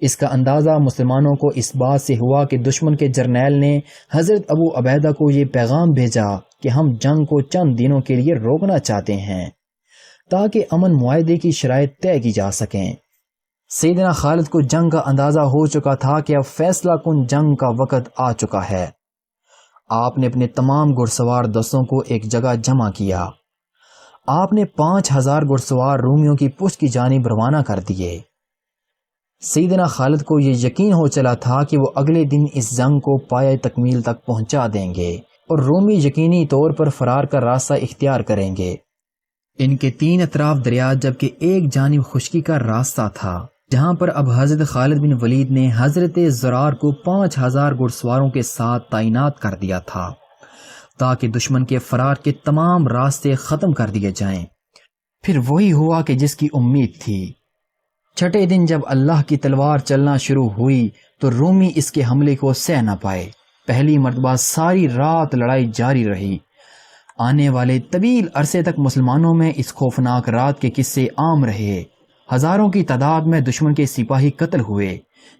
اس کا اندازہ مسلمانوں کو اس بات سے ہوا کہ دشمن کے جرنیل نے حضرت ابو عبیدہ کو یہ پیغام بھیجا کہ ہم جنگ کو چند دنوں کے لیے روکنا چاہتے ہیں تاکہ امن معاہدے کی شرائط طے کی جا سکیں۔ سیدنا خالد کو جنگ کا اندازہ ہو چکا تھا کہ اب فیصلہ کن جنگ کا وقت آ چکا ہے۔ آپ نے اپنے تمام گھڑ سوار دستوں کو ایک جگہ جمع کیا۔ آپ نے 5000 گھڑ سوار رومیوں کی پشت کی جانب روانہ کر دیے۔ سیدنا خالد کو یہ یقین ہو چلا تھا کہ وہ اگلے دن اس جنگ کو پایہ تکمیل تک پہنچا دیں گے اور رومی یقینی طور پر فرار کا راستہ اختیار کریں گے۔ ان کے 3 اطراف دریا جبکہ ایک جانب خشکی کا راستہ تھا، جہاں پر اب حضرت خالد بن ولید نے حضرت زرار کو 5000 گھڑ سواروں کے ساتھ تعینات کر دیا تھا تاکہ دشمن کے فرار کے تمام راستے ختم کر دیے جائیں۔ پھر وہی ہوا کہ جس کی امید تھی۔ چھٹے دن جب اللہ کی تلوار چلنا شروع ہوئی تو رومی اس کے حملے کو سہ نہ پائے۔ پہلی مرتبہ ساری رات لڑائی جاری رہی۔ آنے والے طویل عرصے تک مسلمانوں میں اس خوفناک رات کے قصے عام رہے۔ ہزاروں کی تعداد میں دشمن کے سپاہی قتل ہوئے،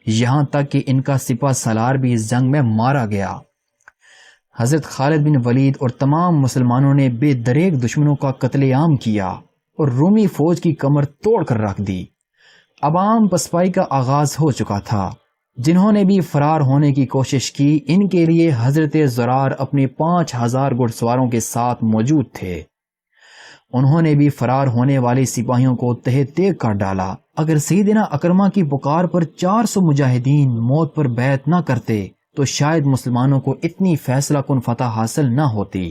یہاں تک کہ ان کا سپہ سالار بھی اس جنگ میں مارا گیا۔ حضرت خالد بن ولید اور تمام مسلمانوں نے بے دریغ دشمنوں کا قتل عام کیا اور رومی فوج کی کمر توڑ کر رکھ دی۔ اب عام پسپائی کا آغاز ہو چکا تھا۔ جنہوں نے بھی فرار ہونے کی کوشش کی، ان کے لیے حضرت زرار اپنے 5000 گھڑ سواروں کے ساتھ موجود تھے۔ انہوں نے بھی فرار ہونے والے سپاہیوں کو تہہ تیغ کر ڈالا۔ اگر سیدنا اکرمہ کی پکار پر 400 مجاہدین موت پر بیعت نہ کرتے تو شاید مسلمانوں کو اتنی فیصلہ کن فتح حاصل نہ ہوتی۔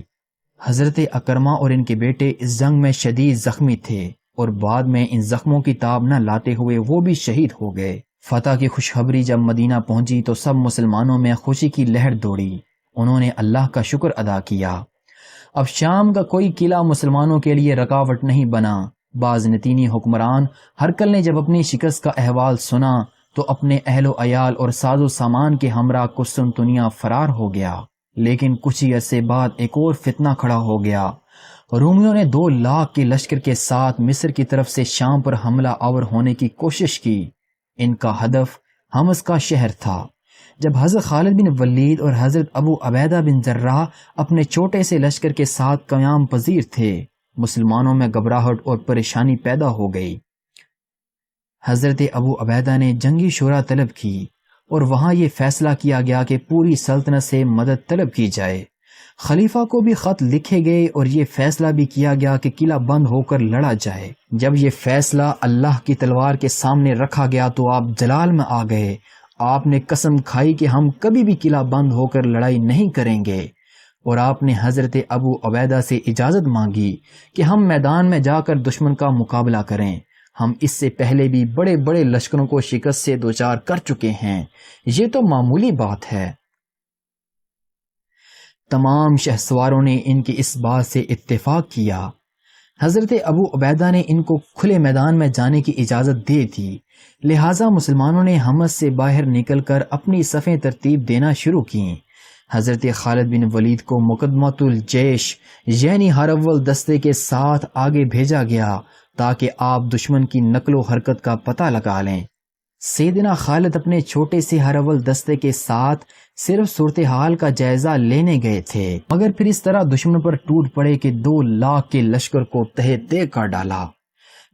حضرت اکرمہ اور ان کے بیٹے اس جنگ میں شدید زخمی تھے اور بعد میں ان زخموں کی تاب نہ لاتے ہوئے وہ بھی شہید ہو گئے۔ فتح کی خوشخبری جب مدینہ پہنچی تو سب مسلمانوں میں خوشی کی لہر دوڑی۔ انہوں نے اللہ کا شکر ادا کیا۔ اب شام کا کوئی قلعہ مسلمانوں کے لیے رکاوٹ نہیں بنا۔ بازنطینی حکمران ہرقل نے جب اپنی شکست کا احوال سنا تو اپنے اہل و عیال اور ساز و سامان کے ہمراہ قسطنطنیہ فرار ہو گیا۔ لیکن کچھ ہی عرصے بعد ایک اور فتنہ کھڑا ہو گیا۔ رومیوں نے 2 لاکھ کے لشکر کے ساتھ مصر کی طرف سے شام پر حملہ آور ہونے کی کوشش کی۔ ان کا ہدف حمص کا شہر تھا۔ جب حضرت خالد بن ولید اور حضرت ابو عبیدہ بن جراح اپنے چھوٹے سے لشکر کے ساتھ قیام پذیر تھے، مسلمانوں میں گھبراہٹ اور پریشانی پیدا ہو گئی۔ حضرت ابو عبیدہ نے جنگی شورا طلب کی اور وہاں یہ فیصلہ کیا گیا کہ پوری سلطنت سے مدد طلب کی جائے۔ خلیفہ کو بھی خط لکھے گئے اور یہ فیصلہ بھی کیا گیا کہ قلعہ بند ہو کر لڑا جائے۔ جب یہ فیصلہ اللہ کی تلوار کے سامنے رکھا گیا تو آپ جلال میں آ گئے۔ آپ نے قسم کھائی کہ ہم کبھی بھی قلعہ بند ہو کر لڑائی نہیں کریں گے، اور آپ نے حضرت ابو عبیدہ سے اجازت مانگی کہ ہم میدان میں جا کر دشمن کا مقابلہ کریں۔ ہم اس سے پہلے بھی بڑے بڑے لشکروں کو شکست سے دوچار کر چکے ہیں، یہ تو معمولی بات ہے۔ تمام شہسواروں نے ان کی اس بات سے اتفاق کیا۔ حضرت ابو عبیدہ نے ان کو کھلے میدان میں جانے کی اجازت دے دی، لہٰذا مسلمانوں نے حمص سے باہر نکل کر اپنی صفیں ترتیب دینا شروع کیں۔ حضرت خالد بن ولید کو مقدمۃ الجیش یعنی ہراول دستے کے ساتھ آگے بھیجا گیا تاکہ آپ دشمن کی نقل و حرکت کا پتہ لگا لیں۔ سیدنا خالد اپنے چھوٹے سے ہراول دستے کے ساتھ صرف صورتحال کا جائزہ لینے گئے تھے، مگر پھر اس طرح دشمن پر ٹوٹ پڑے کہ 2 لاکھ کے لشکر کو تہہ تیغ کر ڈالا۔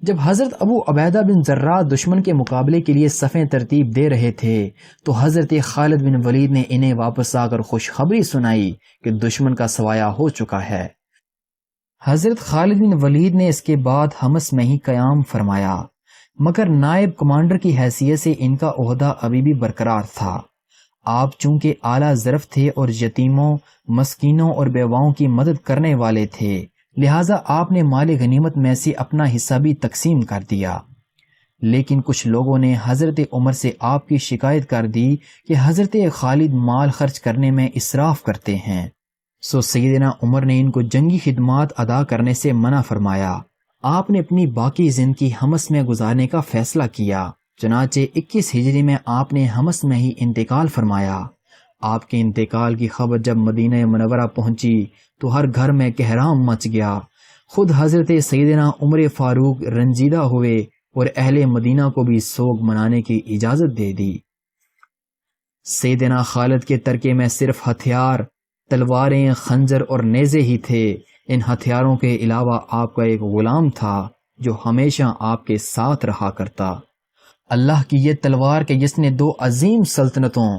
جب حضرت ابو عبیدہ بن جراح دشمن کے مقابلے کے لیے صفیں ترتیب دے رہے تھے تو حضرت خالد بن ولید نے انہیں واپس آ کر خوشخبری سنائی کہ دشمن کا سوایہ ہو چکا ہے۔ حضرت خالد بن ولید نے اس کے بعد حمص میں ہی قیام فرمایا، مگر نائب کمانڈر کی حیثیت سے ان کا عہدہ ابھی بھی برقرار تھا۔ آپ چونکہ اعلیٰ ظرف تھے اور یتیموں، مسکینوں اور بیواؤں کی مدد کرنے والے تھے، لہٰذا آپ نے مال غنیمت میں سے اپنا حصہ بھی تقسیم کر دیا۔ لیکن کچھ لوگوں نے حضرت عمر سے آپ کی شکایت کر دی کہ حضرت خالد مال خرچ کرنے میں اسراف کرتے ہیں، سو سیدنا عمر نے ان کو جنگی خدمات ادا کرنے سے منع فرمایا۔ آپ نے اپنی باقی زندگی حمص میں گزارنے کا فیصلہ کیا، چنانچہ 21 ہجری میں آپ نے حمص میں ہی انتقال فرمایا۔ آپ کے انتقال کی خبر جب مدینہ منورہ پہنچی تو ہر گھر میں کہرام مچ گیا۔ خود حضرت سیدنا عمر فاروق رنجیدہ ہوئے اور اہل مدینہ کو بھی سوگ منانے کی اجازت دے دی۔ سیدنا خالد کے ترکے میں صرف ہتھیار، تلواریں، خنجر اور نیزے ہی تھے۔ ان ہتھیاروں کے علاوہ آپ کا ایک غلام تھا جو ہمیشہ آپ کے ساتھ رہا کرتا۔ اللہ کی یہ تلوار کہ جس نے دو عظیم سلطنتوں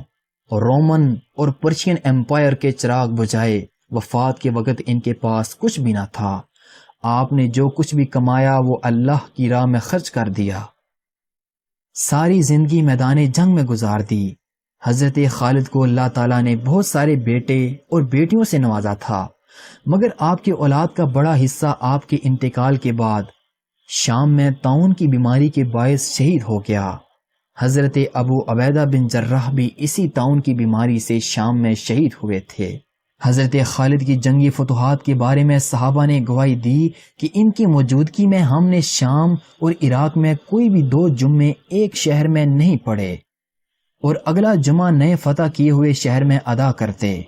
رومن اور پرشین امپائر کے چراغ بجھائے، وفات کے وقت ان کے پاس کچھ بھی نہ تھا۔ آپ نے جو کچھ بھی کمایا وہ اللہ کی راہ میں خرچ کر دیا، ساری زندگی میدان جنگ میں گزار دی۔ حضرت خالد کو اللہ تعالیٰ نے بہت سارے بیٹے اور بیٹیوں سے نوازا تھا، مگر آپ کی اولاد کا بڑا حصہ آپ کے انتقال کے بعد شام میں طاعون کی بیماری کے باعث شہید ہو گیا۔ حضرت ابو عبیدہ بن جراح بھی اسی طاعون کی بیماری سے شام میں شہید ہوئے تھے۔ حضرت خالد کی جنگی فتوحات کے بارے میں صحابہ نے گواہی دی کہ ان کی موجودگی میں ہم نے شام اور عراق میں کوئی بھی 2 جمعے ایک شہر میں نہیں پڑھے اور اگلا جمعہ نئے فتح کیے ہوئے شہر میں ادا کرتے۔